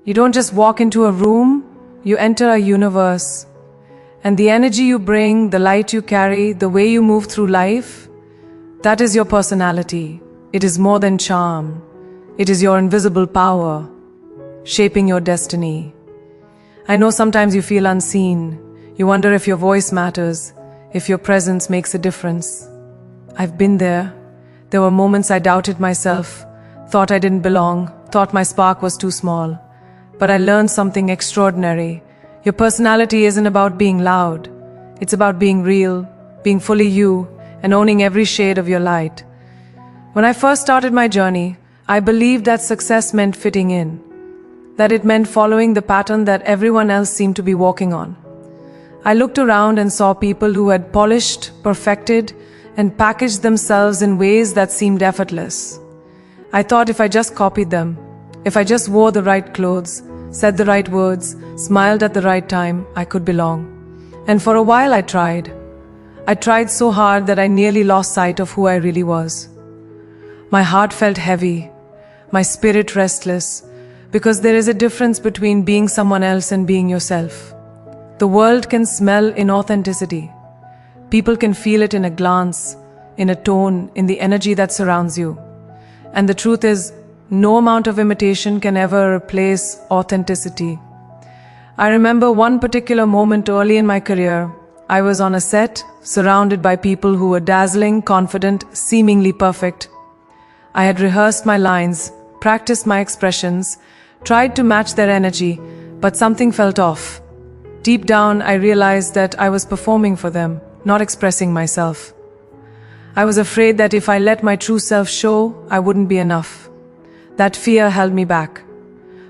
You don't just walk into a room, you enter a universe. And the energy you bring, the light you carry, the way you move through life, that is your personality. It is more than charm. It is your invisible power, shaping your destiny. I know sometimes you feel unseen. You wonder if your voice matters, if your presence makes a difference. I've been there. There were moments I doubted myself, thought I didn't belong, thought my spark was too small. But I learned something extraordinary. Your personality isn't about being loud. It's about being real, being fully you, and owning every shade of your light. When I first started my journey, I believed that success meant fitting in, that it meant following the pattern that everyone else seemed to be walking on. I looked around and saw people who had polished, perfected, and packaged themselves in ways that seemed effortless. I thought if I just copied them, if I just wore the right clothes, said the right words, smiled at the right time, I could belong. And for a while I tried. I tried so hard that I nearly lost sight of who I really was. My heart felt heavy, my spirit restless, because there is a difference between being someone else and being yourself. The world can smell inauthenticity. People can feel it in a glance, in a tone, in the energy that surrounds you. And the truth is, no amount of imitation can ever replace authenticity. I remember one particular moment early in my career. I was on a set, surrounded by people who were dazzling, confident, seemingly perfect. I had rehearsed my lines, practiced my expressions, tried to match their energy, but something felt off. Deep down, I realized that I was performing for them, not expressing myself. I was afraid that if I let my true self show, I wouldn't be enough. That fear held me back.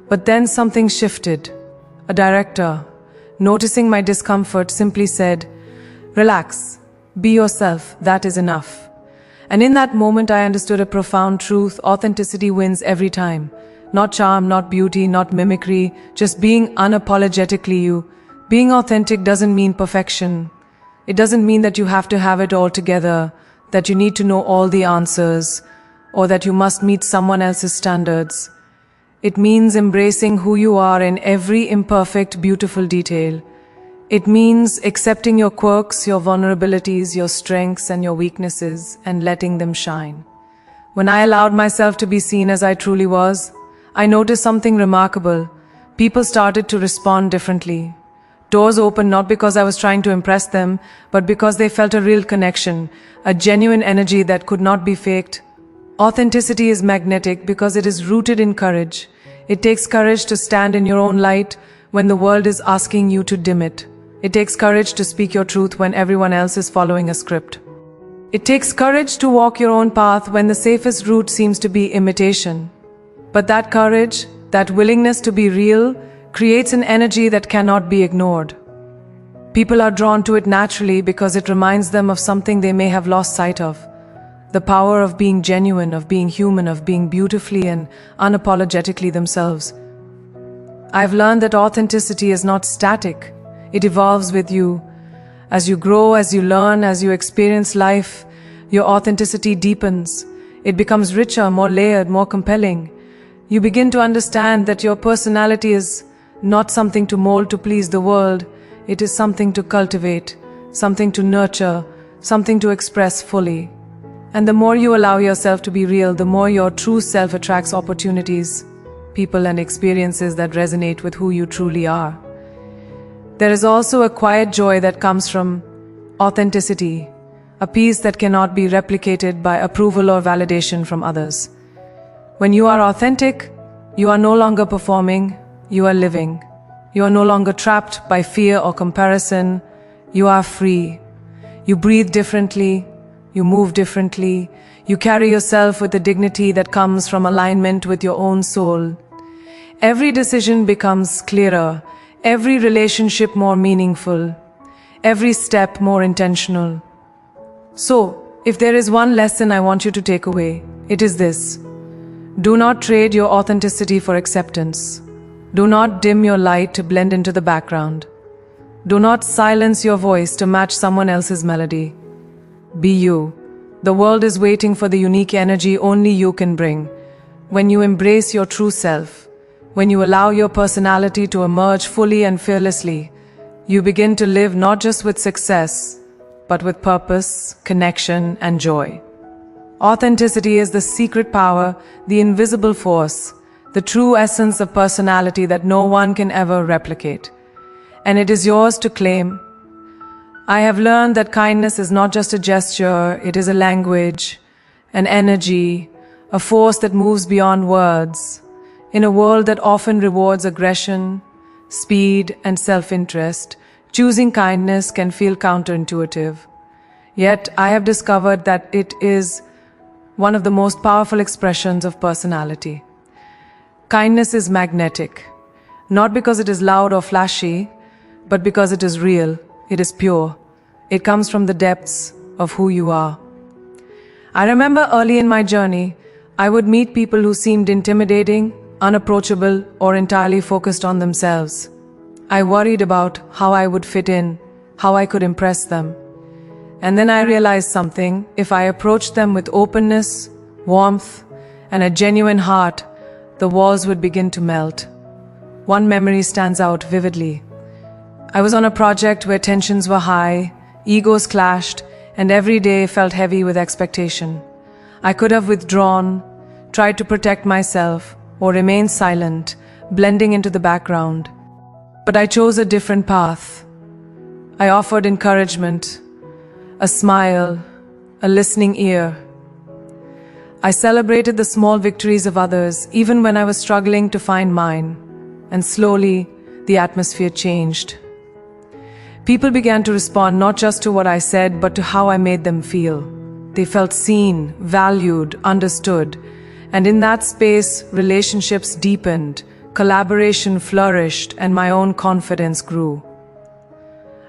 But then something shifted. A director, noticing my discomfort, simply said, "Relax, be yourself, that is enough." And in that moment I understood a profound truth: authenticity wins every time. Not charm, not beauty, not mimicry, just being unapologetically you. Being authentic doesn't mean perfection. It doesn't mean that you have to have it all together, that you need to know all the answers, or that you must meet someone else's standards. It means embracing who you are in every imperfect, beautiful detail. It means accepting your quirks, your vulnerabilities, your strengths and your weaknesses, and letting them shine. When I allowed myself to be seen as I truly was, I noticed something remarkable. People started to respond differently. Doors opened not because I was trying to impress them, but because they felt a real connection, a genuine energy that could not be faked. Authenticity is magnetic because it is rooted in courage. It takes courage to stand in your own light when the world is asking you to dim it. It takes courage to speak your truth when everyone else is following a script. It takes courage to walk your own path when the safest route seems to be imitation. But that courage, that willingness to be real, creates an energy that cannot be ignored. People are drawn to it naturally because it reminds them of something they may have lost sight of. The power of being genuine, of being human, of being beautifully and unapologetically themselves. I've learned that authenticity is not static. It evolves with you. As you grow, as you learn, as you experience life, your authenticity deepens. It becomes richer, more layered, more compelling. You begin to understand that your personality is not something to mold to please the world. It is something to cultivate, something to nurture, something to express fully. And the more you allow yourself to be real, the more your true self attracts opportunities, people and experiences that resonate with who you truly are. There is also a quiet joy that comes from authenticity, a peace that cannot be replicated by approval or validation from others. When you are authentic, you are no longer performing, you are living. You are no longer trapped by fear or comparison, you are free. You breathe differently, you move differently, you carry yourself with the dignity that comes from alignment with your own soul. Every decision becomes clearer, every relationship more meaningful, every step more intentional. So, if there is one lesson I want you to take away, it is this. Do not trade your authenticity for acceptance. Do not dim your light to blend into the background. Do not silence your voice to match someone else's melody. Be you. The world is waiting for the unique energy only you can bring. When you embrace your true self, When you allow your personality to emerge fully and fearlessly, you begin to live not just with success, but with purpose, connection, and joy. Authenticity is the secret power, the invisible force, the true essence of personality that no one can ever replicate. And it is yours to claim. I have learned that kindness is not just a gesture, it is a language, an energy, a force that moves beyond words. In a world that often rewards aggression, speed, and self-interest, choosing kindness can feel counterintuitive. Yet, I have discovered that it is one of the most powerful expressions of personality. Kindness is magnetic, not because it is loud or flashy, but because it is real, it is pure. It comes from the depths of who you are. I remember early in my journey, I would meet people who seemed intimidating, unapproachable, or entirely focused on themselves. I worried about how I would fit in, how I could impress them. And then I realized something: if I approached them with openness, warmth, and a genuine heart, the walls would begin to melt. One memory stands out vividly. I was on a project where tensions were high, egos clashed, and every day felt heavy with expectation. I could have withdrawn, tried to protect myself, or remained silent, blending into the background. But I chose a different path. I offered encouragement, a smile, a listening ear. I celebrated the small victories of others, even when I was struggling to find mine. And slowly, the atmosphere changed. People began to respond not just to what I said, but to how I made them feel. They felt seen, valued, understood. And in that space, relationships deepened, collaboration flourished, and my own confidence grew.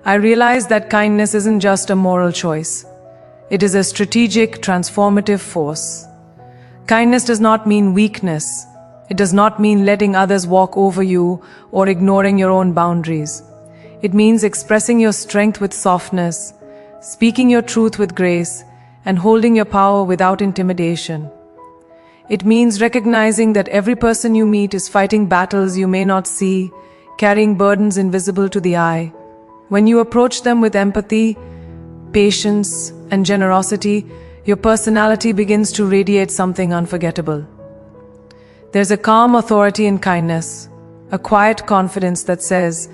I realized that kindness isn't just a moral choice. It is a strategic, transformative force. Kindness does not mean weakness. It does not mean letting others walk over you or ignoring your own boundaries. It means expressing your strength with softness, speaking your truth with grace, and holding your power without intimidation. It means recognizing that every person you meet is fighting battles you may not see, carrying burdens invisible to the eye. When you approach them with empathy, patience, and generosity, your personality begins to radiate something unforgettable. There's a calm authority in kindness, a quiet confidence that says,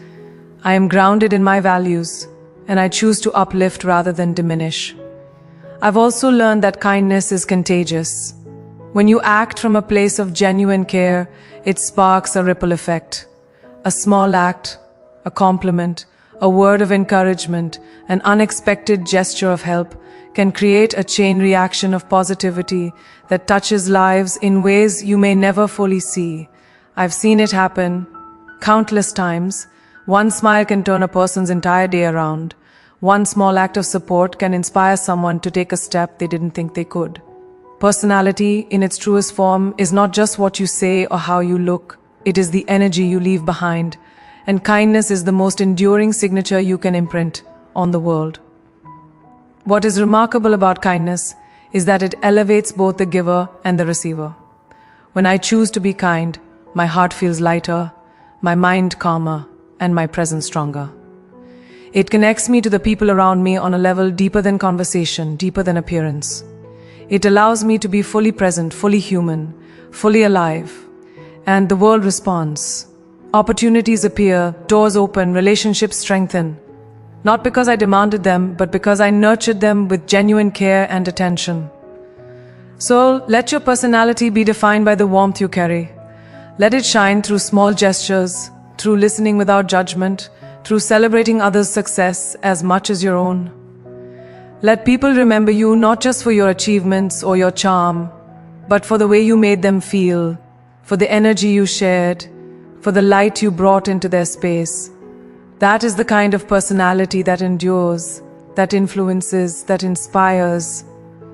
I am grounded in my values, and I choose to uplift rather than diminish. I've also learned that kindness is contagious. When you act from a place of genuine care, it sparks a ripple effect. A small act, a compliment, a word of encouragement, an unexpected gesture of help can create a chain reaction of positivity that touches lives in ways you may never fully see. I've seen it happen countless times. One smile can turn a person's entire day around. One small act of support can inspire someone to take a step they didn't think they could. Personality, in its truest form, is not just what you say or how you look. It is the energy you leave behind. And kindness is the most enduring signature you can imprint on the world. What is remarkable about kindness is that it elevates both the giver and the receiver. When I choose to be kind, my heart feels lighter, my mind calmer, and my presence stronger. It connects me to the people around me on a level deeper than conversation, deeper than appearance. It allows me to be fully present, fully human, fully alive. And the world responds. Opportunities appear, doors open, relationships strengthen. Not because I demanded them, but because I nurtured them with genuine care and attention. So, let your personality be defined by the warmth you carry. Let it shine through small gestures, through listening without judgment, through celebrating others' success as much as your own. Let people remember you not just for your achievements or your charm, but for the way you made them feel, for the energy you shared, for the light you brought into their space. That is the kind of personality that endures, that influences, that inspires.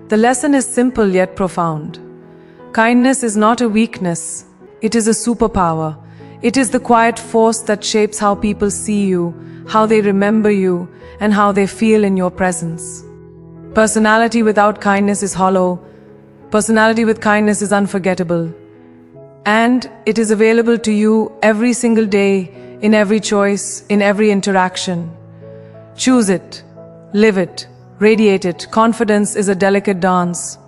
The lesson is simple yet profound. Kindness is not a weakness, it is a superpower. It is the quiet force that shapes how people see you, how they remember you, and how they feel in your presence. Personality without kindness is hollow. Personality with kindness is unforgettable. And it is available to you every single day, in every choice, in every interaction. Choose it, live it, radiate it. Confidence is a delicate dance.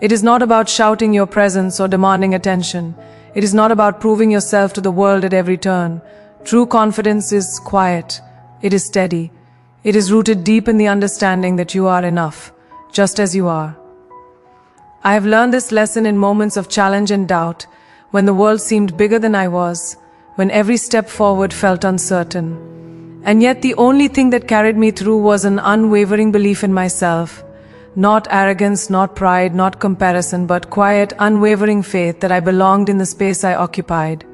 It is not about shouting your presence or demanding attention. It is not about proving yourself to the world at every turn. True confidence is quiet. It is steady. It is rooted deep in the understanding that you are enough, just as you are. I have learned this lesson in moments of challenge and doubt, when the world seemed bigger than I was, when every step forward felt uncertain. And yet the only thing that carried me through was an unwavering belief in myself. Not arrogance, not pride, not comparison, but quiet, unwavering faith that I belonged in the space I occupied.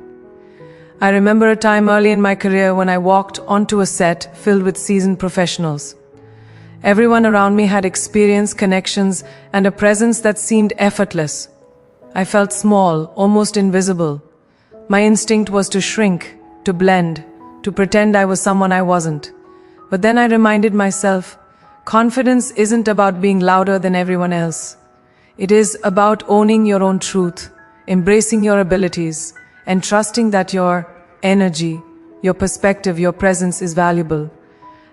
I remember a time early in my career when I walked onto a set filled with seasoned professionals. Everyone around me had experience, connections, and a presence that seemed effortless. I felt small, almost invisible. My instinct was to shrink, to blend, to pretend I was someone I wasn't. But then I reminded myself, confidence isn't about being louder than everyone else. It is about owning your own truth, embracing your abilities, and trusting that your energy, your perspective, your presence is valuable.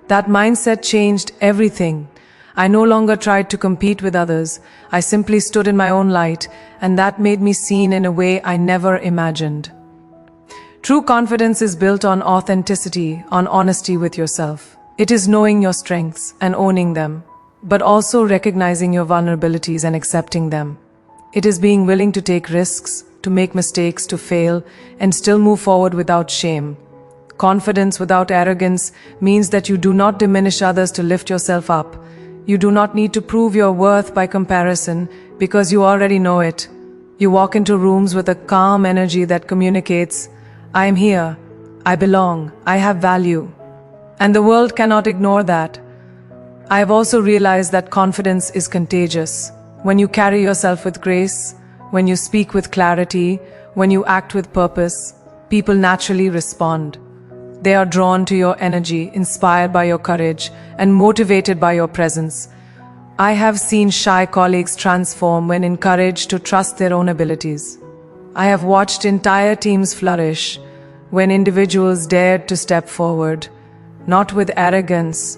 That mindset changed everything. I no longer tried to compete with others. I simply stood in my own light, and that made me seen in a way I never imagined. True confidence is built on authenticity, on honesty with yourself. It is knowing your strengths and owning them, but also recognizing your vulnerabilities and accepting them. It is being willing to take risks, to make mistakes, to fail, and still move forward without shame. Confidence without arrogance means that you do not diminish others to lift yourself up. You do not need to prove your worth by comparison because you already know it. You walk into rooms with a calm energy that communicates, I am here, I belong, I have value. And the world cannot ignore that. I have also realized that confidence is contagious. When you carry yourself with grace, when you speak with clarity, when you act with purpose, people naturally respond. They are drawn to your energy, inspired by your courage, and motivated by your presence. I have seen shy colleagues transform when encouraged to trust their own abilities. I have watched entire teams flourish when individuals dared to step forward, not with arrogance,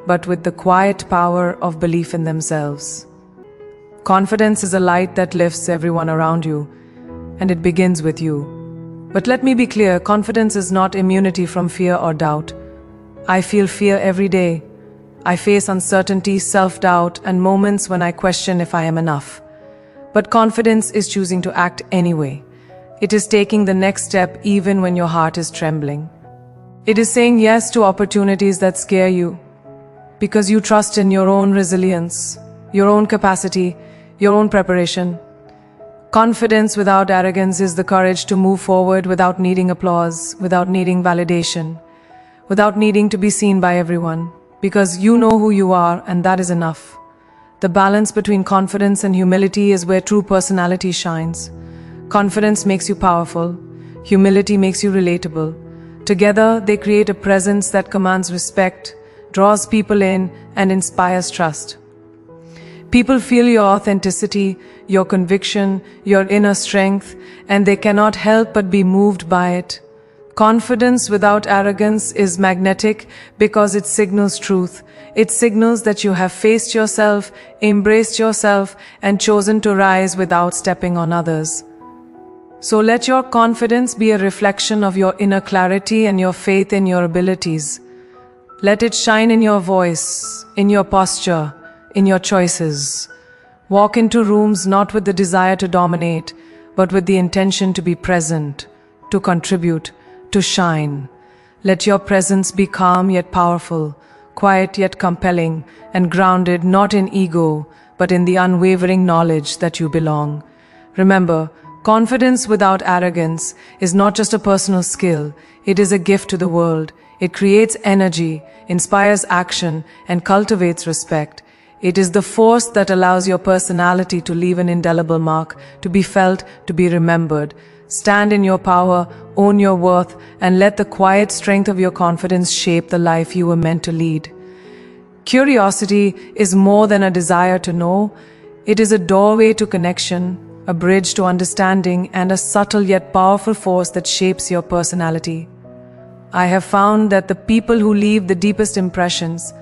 but with the quiet power of belief in themselves. Confidence is a light that lifts everyone around you, and it begins with you. But let me be clear, confidence is not immunity from fear or doubt. I feel fear every day. I face uncertainty, self-doubt, and moments when I question if I am enough. But confidence is choosing to act anyway. It is taking the next step even when your heart is trembling. It is saying yes to opportunities that scare you, because you trust in your own resilience, your own capacity, your own preparation. Confidence without arrogance is the courage to move forward without needing applause, without needing validation, without needing to be seen by everyone, because you know who you are and that is enough. The balance between confidence and humility is where true personality shines. Confidence makes you powerful, humility makes you relatable. Together, they create a presence that commands respect, draws people in, and inspires trust. People feel your authenticity, your conviction, your inner strength, and they cannot help but be moved by it. Confidence without arrogance is magnetic because it signals truth. It signals that you have faced yourself, embraced yourself, and chosen to rise without stepping on others. So let your confidence be a reflection of your inner clarity and your faith in your abilities. Let it shine in your voice, in your posture, in your choices. Walk into rooms not with the desire to dominate, but with the intention to be present, to contribute, to shine. Let your presence be calm yet powerful, quiet yet compelling, and grounded not in ego, but in the unwavering knowledge that you belong. Remember, confidence without arrogance is not just a personal skill, it is a gift to the world. It creates energy, inspires action, and cultivates respect. It is the force that allows your personality to leave an indelible mark, to be felt, to be remembered. Stand in your power, own your worth, and let the quiet strength of your confidence shape the life you were meant to lead. Curiosity is more than a desire to know. It is a doorway to connection, a bridge to understanding, and a subtle yet powerful force that shapes your personality. I have found that the people who leave the deepest impressions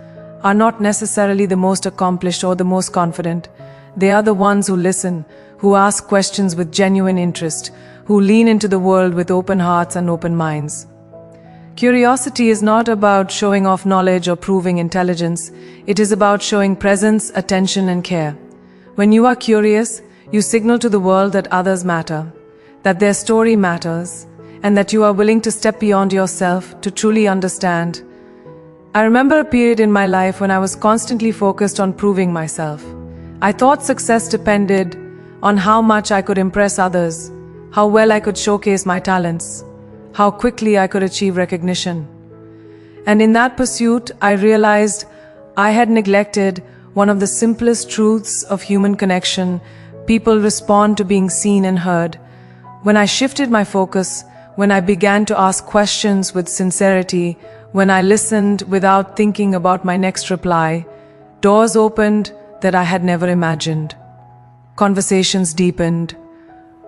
are not necessarily the most accomplished or the most confident. They are the ones who listen, who ask questions with genuine interest, who lean into the world with open hearts and open minds. Curiosity is not about showing off knowledge or proving intelligence. It is about showing presence, attention, and care. When you are curious, you signal to the world that others matter, that their story matters, and that you are willing to step beyond yourself to truly understand. I remember a period in my life when I was constantly focused on proving myself. I thought success depended on how much I could impress others, how well I could showcase my talents, how quickly I could achieve recognition. And in that pursuit, I realized I had neglected one of the simplest truths of human connection. People respond to being seen and heard. When I shifted my focus, when I began to ask questions with sincerity, when I listened without thinking about my next reply, doors opened that I had never imagined. Conversations deepened,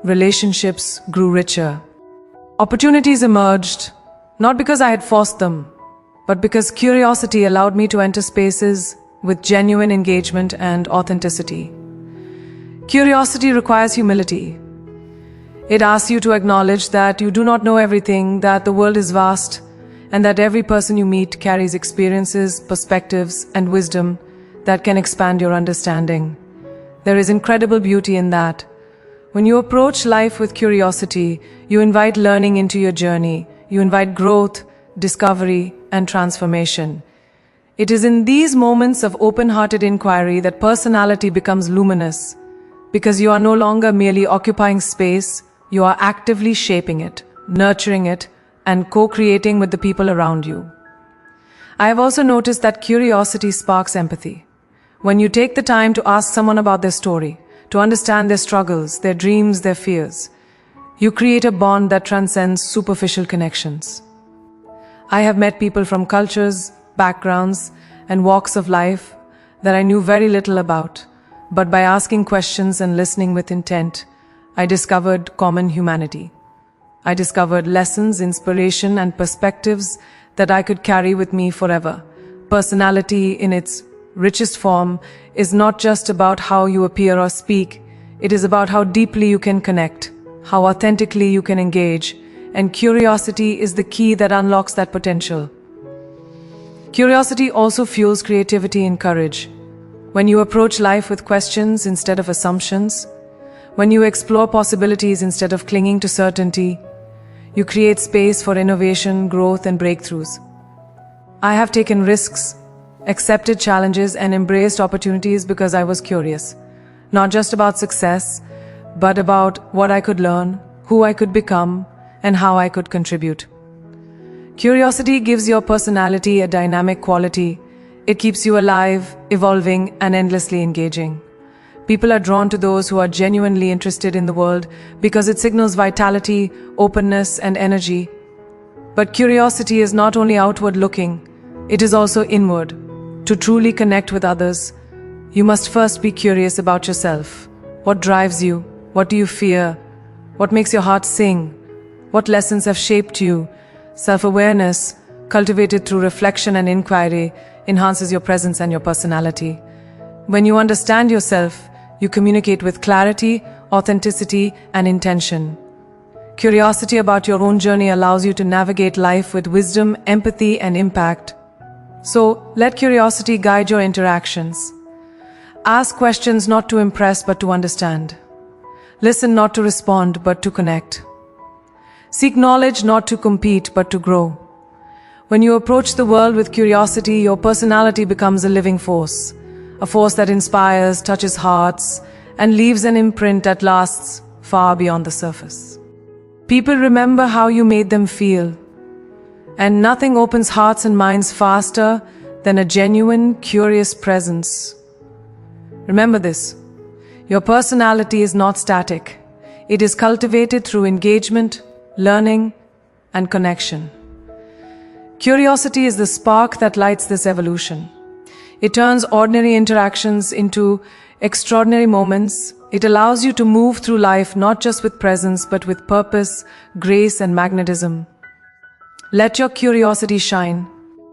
relationships grew richer. Opportunities emerged, not because I had forced them, but because curiosity allowed me to enter spaces with genuine engagement and authenticity. Curiosity requires humility. It asks you to acknowledge that you do not know everything, that the world is vast, and that every person you meet carries experiences, perspectives, and wisdom that can expand your understanding. There is incredible beauty in that. When you approach life with curiosity, you invite learning into your journey. You invite growth, discovery, and transformation. It is in these moments of open-hearted inquiry that personality becomes luminous, because you are no longer merely occupying space, you are actively shaping it, nurturing it, and co-creating with the people around you. I have also noticed that curiosity sparks empathy. When you take the time to ask someone about their story, to understand their struggles, their dreams, their fears, you create a bond that transcends superficial connections. I have met people from cultures, backgrounds, and walks of life that I knew very little about, but by asking questions and listening with intent, I discovered common humanity. I discovered lessons, inspiration, and perspectives that I could carry with me forever. Personality, in its richest form, is not just about how you appear or speak. It is about how deeply you can connect, how authentically you can engage, and curiosity is the key that unlocks that potential. Curiosity also fuels creativity and courage. When you approach life with questions instead of assumptions, when you explore possibilities instead of clinging to certainty, you create space for innovation, growth, and breakthroughs. I have taken risks, accepted challenges, and embraced opportunities because I was curious, not just about success, but about what I could learn, who I could become, and how I could contribute. Curiosity gives your personality a dynamic quality. It keeps you alive, evolving, and endlessly engaging. People are drawn to those who are genuinely interested in the world because it signals vitality, openness, and energy. But curiosity is not only outward-looking, it is also inward. To truly connect with others, you must first be curious about yourself. What drives you? What do you fear? What makes your heart sing? What lessons have shaped you? Self-awareness, cultivated through reflection and inquiry, enhances your presence and your personality. When you understand yourself, you communicate with clarity, authenticity, and intention. Curiosity about your own journey allows you to navigate life with wisdom, empathy, and impact. So, let curiosity guide your interactions. Ask questions not to impress but to understand. Listen not to respond but to connect. Seek knowledge not to compete but to grow. When you approach the world with curiosity, your personality becomes a living force, a force that inspires, touches hearts, and leaves an imprint that lasts far beyond the surface. People remember how you made them feel, and nothing opens hearts and minds faster than a genuine, curious presence. Remember this: your personality is not static. It is cultivated through engagement, learning, and connection. Curiosity is the spark that lights this evolution. It turns ordinary interactions into extraordinary moments. It allows you to move through life not just with presence but with purpose, grace, and magnetism. Let your curiosity shine,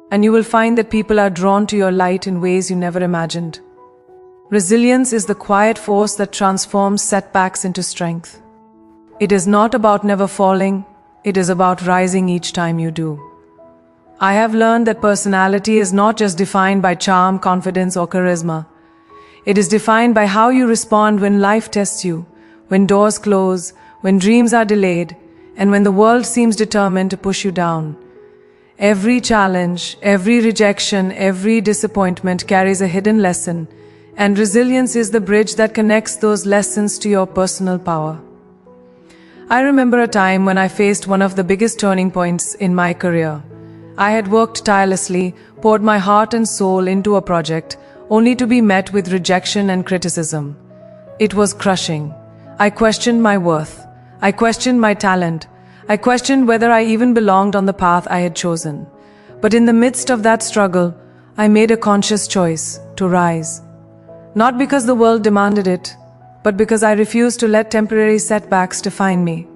and you will find that people are drawn to your light in ways you never imagined. Resilience is the quiet force that transforms setbacks into strength. It is not about never falling, it is about rising each time you do. I have learned that personality is not just defined by charm, confidence, or charisma. It is defined by how you respond when life tests you, when doors close, when dreams are delayed, and when the world seems determined to push you down. Every challenge, every rejection, every disappointment carries a hidden lesson, and resilience is the bridge that connects those lessons to your personal power. I remember a time when I faced one of the biggest turning points in my career. I had worked tirelessly, poured my heart and soul into a project, only to be met with rejection and criticism. It was crushing. I questioned my worth. I questioned my talent. I questioned whether I even belonged on the path I had chosen. But in the midst of that struggle, I made a conscious choice to rise. Not because the world demanded it, but because I refused to let temporary setbacks define me.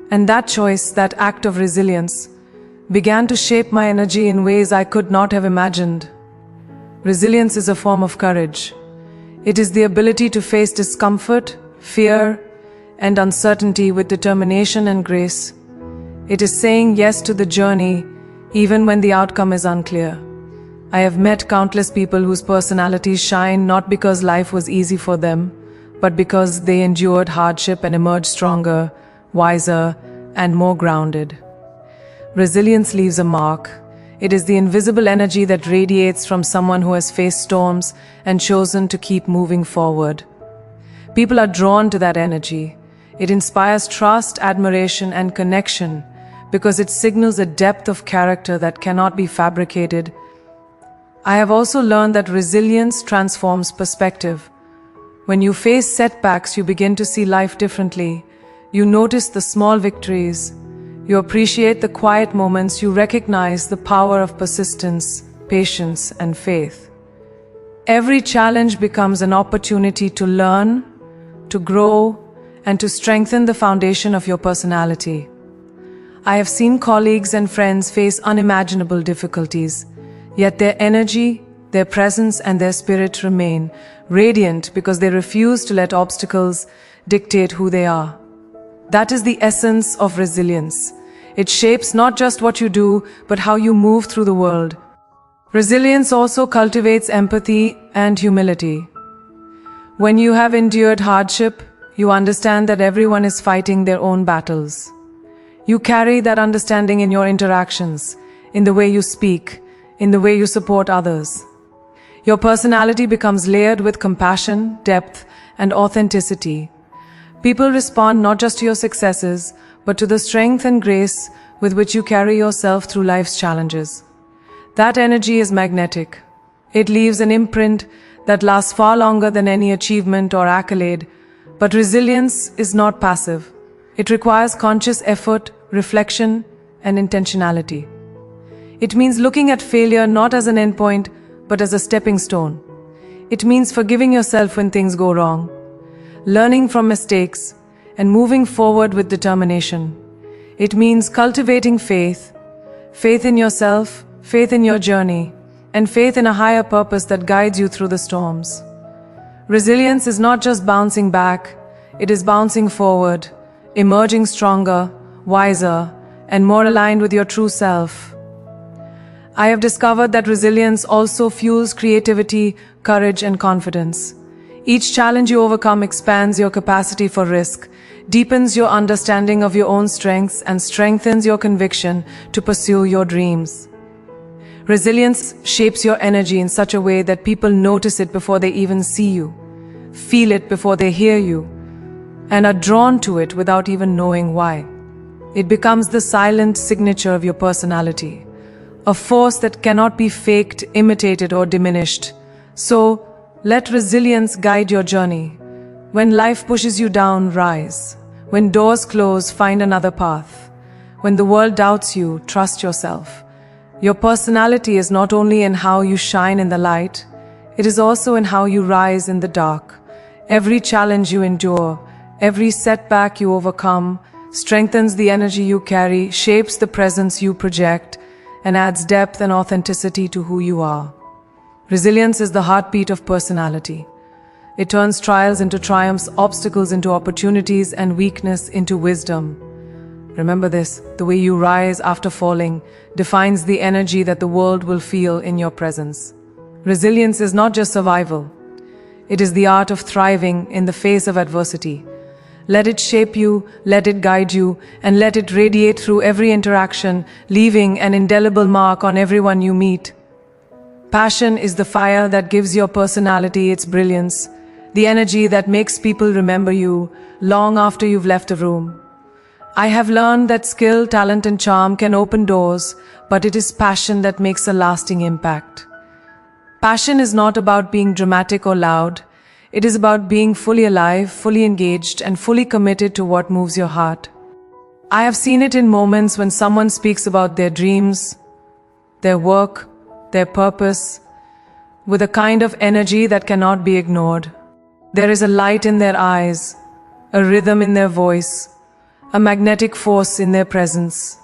And that choice, that act of resilience, began to shape my energy in ways I could not have imagined. Resilience is a form of courage. It is the ability to face discomfort, fear, and uncertainty with determination and grace. It is saying yes to the journey, even when the outcome is unclear. I have met countless people whose personalities shine not because life was easy for them, but because they endured hardship and emerged stronger, wiser, and more grounded. Resilience leaves a mark. It is the invisible energy that radiates from someone who has faced storms and chosen to keep moving forward. People are drawn to that energy. It inspires trust, admiration, and connection because it signals a depth of character that cannot be fabricated. I have also learned that resilience transforms perspective. When you face setbacks, you begin to see life differently. You notice the small victories. You appreciate the quiet moments. You recognize the power of persistence, patience, and faith. Every challenge becomes an opportunity to learn, to grow, and to strengthen the foundation of your personality. I have seen colleagues and friends face unimaginable difficulties, yet their energy, their presence, and their spirit remain radiant because they refuse to let obstacles dictate who they are. That is the essence of resilience. It shapes not just what you do, but how you move through the world. Resilience also cultivates empathy and humility. When you have endured hardship, you understand that everyone is fighting their own battles. You carry that understanding in your interactions, in the way you speak, in the way you support others. Your personality becomes layered with compassion, depth, and authenticity. People respond not just to your successes, but to the strength and grace with which you carry yourself through life's challenges. That energy is magnetic. It leaves an imprint that lasts far longer than any achievement or accolade. But resilience is not passive. It requires conscious effort, reflection, and intentionality. It means looking at failure not as an endpoint, but as a stepping stone. It means forgiving yourself when things go wrong, learning from mistakes, and moving forward with determination. It means cultivating faith in yourself, faith in your journey, and faith in a higher purpose that guides you through the storms. Resilience is not just bouncing back, it is bouncing forward, emerging stronger, wiser, and more aligned with your true self. I have discovered that resilience also fuels creativity, courage, and confidence. Each challenge you overcome expands your capacity for risk, deepens your understanding of your own strengths, and strengthens your conviction to pursue your dreams. Resilience shapes your energy in such a way that people notice it before they even see you, feel it before they hear you, and are drawn to it without even knowing why. It becomes the silent signature of your personality, a force that cannot be faked, imitated, or diminished. So, let resilience guide your journey. When life pushes you down, rise. When doors close, find another path. When the world doubts you, trust yourself. Your personality is not only in how you shine in the light, it is also in how you rise in the dark. Every challenge you endure, every setback you overcome, strengthens the energy you carry, shapes the presence you project, and adds depth and authenticity to who you are. Resilience is the heartbeat of personality. It turns trials into triumphs, obstacles into opportunities, and weakness into wisdom. Remember this: the way you rise after falling defines the energy that the world will feel in your presence. Resilience is not just survival. It is the art of thriving in the face of adversity. Let it shape you, let it guide you, and let it radiate through every interaction, leaving an indelible mark on everyone you meet. Passion is the fire that gives your personality its brilliance, the energy that makes people remember you long after you've left a room. I have learned that skill, talent, and charm can open doors, but it is passion that makes a lasting impact. Passion is not about being dramatic or loud. It is about being fully alive, fully engaged, and fully committed to what moves your heart. I have seen it in moments when someone speaks about their dreams, their work, their purpose, with a kind of energy that cannot be ignored. There is a light in their eyes, a rhythm in their voice, a magnetic force in their presence.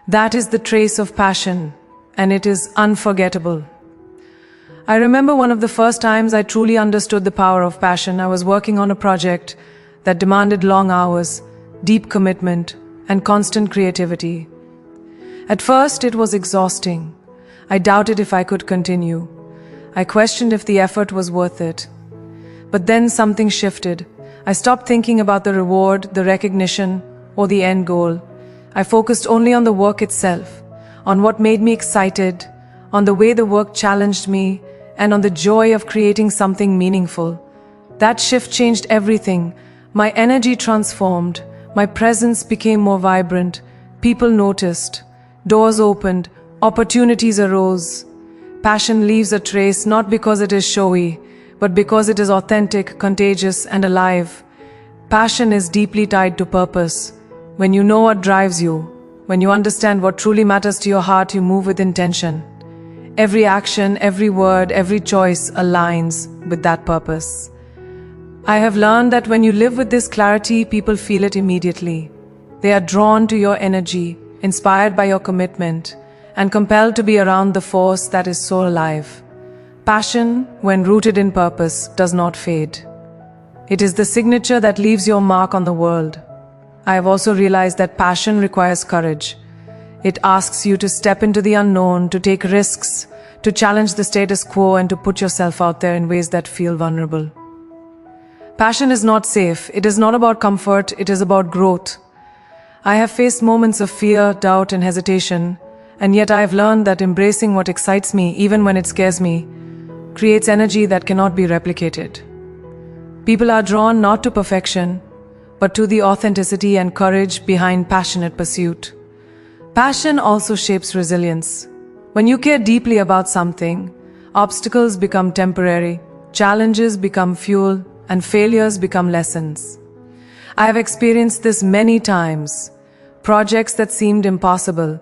That is the trace of passion, and it is unforgettable. I remember one of the first times I truly understood the power of passion. I was working on a project that demanded long hours, deep commitment, and constant creativity. At first, it was exhausting. I doubted if I could continue. I questioned if the effort was worth it. But then something shifted. I stopped thinking about the reward, the recognition, or the end goal. I focused only on the work itself, on what made me excited, on the way the work challenged me, and on the joy of creating something meaningful. That shift changed everything. My energy transformed. My presence became more vibrant. People noticed. Doors opened. Opportunities arose. Passion leaves a trace not because it is showy, but because it is authentic, contagious, and alive. Passion is deeply tied to purpose. When you know what drives you, when you understand what truly matters to your heart, you move with intention. Every action, every word, every choice aligns with that purpose. I have learned that when you live with this clarity, people feel it immediately. They are drawn to your energy, inspired by your commitment, and compelled to be around the force that is so alive. Passion, when rooted in purpose, does not fade. It is the signature that leaves your mark on the world. I have also realized that passion requires courage. It asks you to step into the unknown, to take risks, to challenge the status quo, and to put yourself out there in ways that feel vulnerable. Passion is not safe. It is not about comfort. It is about growth. I have faced moments of fear, doubt, and hesitation, and yet I have learned that embracing what excites me, even when it scares me, creates energy that cannot be replicated. People are drawn not to perfection, but to the authenticity and courage behind passionate pursuit. Passion also shapes resilience. When you care deeply about something, obstacles become temporary, challenges become fuel, and failures become lessons. I have experienced this many times. Projects that seemed impossible,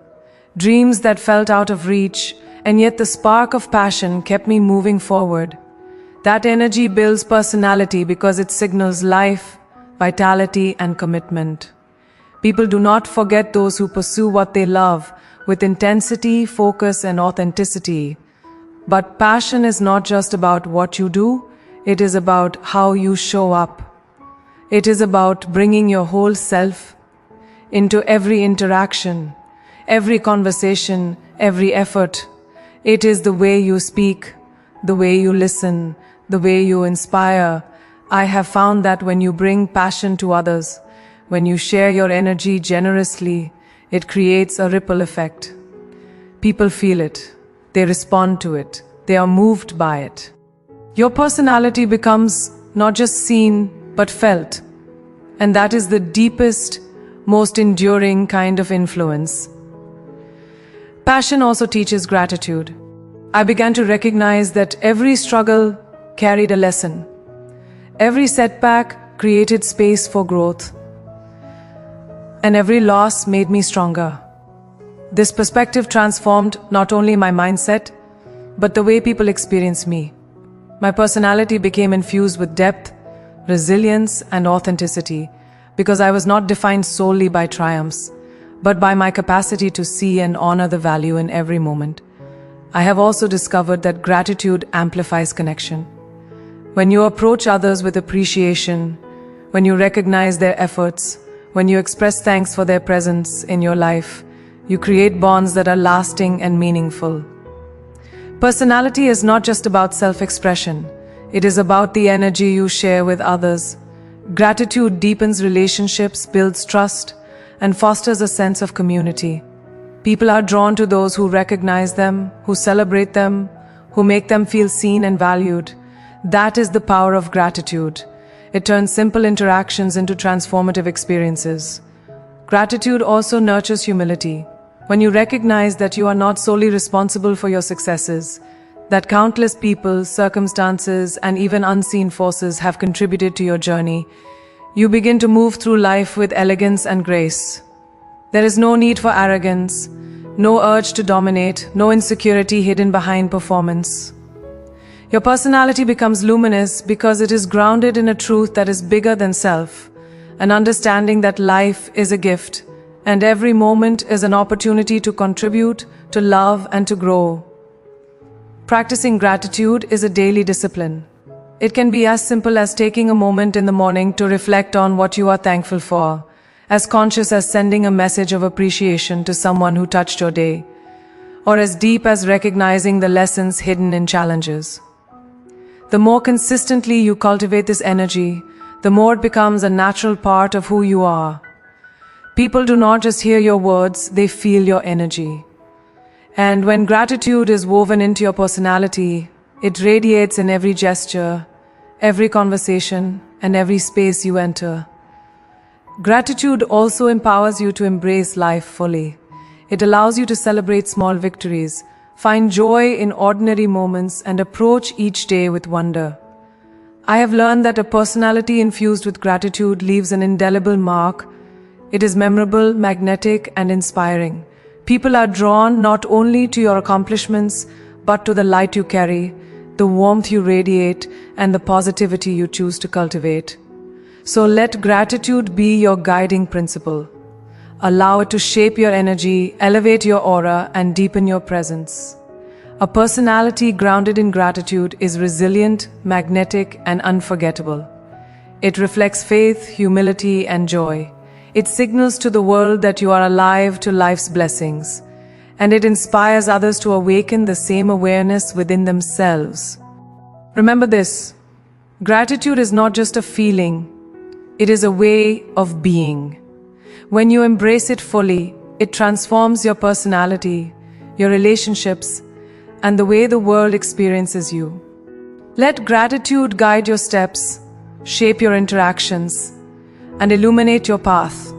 dreams that felt out of reach, and yet the spark of passion kept me moving forward. That energy builds personality because it signals life, vitality, and commitment. People do not forget those who pursue what they love with intensity, focus, and authenticity. But passion is not just about what you do, it is about how you show up. It is about bringing your whole self into every interaction, every conversation, every effort. It is the way you speak, the way you listen, the way you inspire. I have found that when you bring passion to others, when you share your energy generously, it creates a ripple effect. People feel it. They respond to it. They are moved by it. Your personality becomes not just seen, but felt. And that is the deepest, most enduring kind of influence. Passion also teaches gratitude. I began to recognize that every struggle carried a lesson. Every setback created space for growth. And every loss made me stronger. This perspective transformed not only my mindset, but the way people experience me. My personality became infused with depth, resilience, and authenticity, because I was not defined solely by triumphs, but by my capacity to see and honor the value in every moment. I have also discovered that gratitude amplifies connection. When you approach others with appreciation, when you recognize their efforts, when you express thanks for their presence in your life, you create bonds that are lasting and meaningful. Personality is not just about self-expression. It is about the energy you share with others. Gratitude deepens relationships, builds trust, and fosters a sense of community. People are drawn to those who recognize them, who celebrate them, who make them feel seen and valued. That is the power of gratitude. It turns simple interactions into transformative experiences. Gratitude also nurtures humility. When you recognize that you are not solely responsible for your successes, that countless people, circumstances, and even unseen forces have contributed to your journey, you begin to move through life with elegance and grace. There is no need for arrogance, no urge to dominate, no insecurity hidden behind performance. Your personality becomes luminous because it is grounded in a truth that is bigger than self, an understanding that life is a gift, and every moment is an opportunity to contribute, to love, and to grow. Practicing gratitude is a daily discipline. It can be as simple as taking a moment in the morning to reflect on what you are thankful for, as conscious as sending a message of appreciation to someone who touched your day, or as deep as recognizing the lessons hidden in challenges. The more consistently you cultivate this energy, the more it becomes a natural part of who you are. People do not just hear your words, they feel your energy. And when gratitude is woven into your personality, it radiates in every gesture, every conversation, and every space you enter. Gratitude also empowers you to embrace life fully. It allows you to celebrate small victories, find joy in ordinary moments, and approach each day with wonder. I have learned that a personality infused with gratitude leaves an indelible mark. It is memorable, magnetic, and inspiring. People are drawn not only to your accomplishments, but to the light you carry, the warmth you radiate, and the positivity you choose to cultivate. So let gratitude be your guiding principle. Allow it to shape your energy, elevate your aura, and deepen your presence. A personality grounded in gratitude is resilient, magnetic, and unforgettable. It reflects faith, humility, and joy. It signals to the world that you are alive to life's blessings, and it inspires others to awaken the same awareness within themselves. Remember this: gratitude is not just a feeling, it is a way of being. When you embrace it fully, it transforms your personality, your relationships, and the way the world experiences you. Let gratitude guide your steps, shape your interactions, and illuminate your path.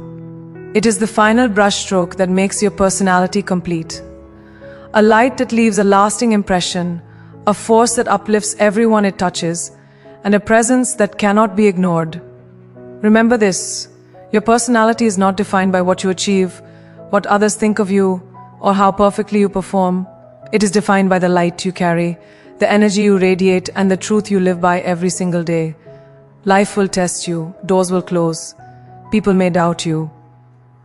It is the final brushstroke that makes your personality complete. A light that leaves a lasting impression, a force that uplifts everyone it touches, and a presence that cannot be ignored. Remember this: your personality is not defined by what you achieve, what others think of you, or how perfectly you perform. It is defined by the light you carry, the energy you radiate, and the truth you live by every single day. Life will test you, doors will close, people may doubt you.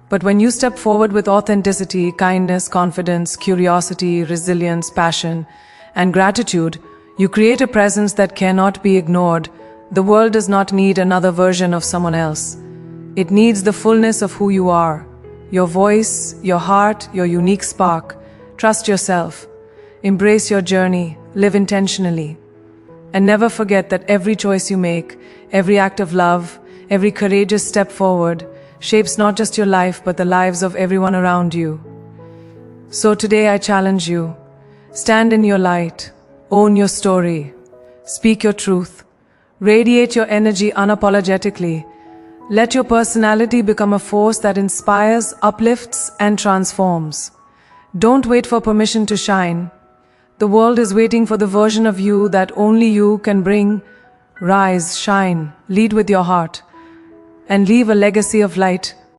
But when you step forward with authenticity, kindness, confidence, curiosity, resilience, passion, and gratitude, you create a presence that cannot be ignored. The world does not need another version of someone else. It needs the fullness of who you are, your voice, your heart, your unique spark. Trust yourself. Embrace your journey, live intentionally. And never forget that every choice you make, every act of love, every courageous step forward, shapes not just your life but the lives of everyone around you. So today I challenge you. Stand in your light, own your story, speak your truth, radiate your energy unapologetically. Let your personality become a force that inspires, uplifts, and transforms. Don't wait for permission to shine. The world is waiting for the version of you that only you can bring. Rise, shine, lead with your heart, and leave a legacy of light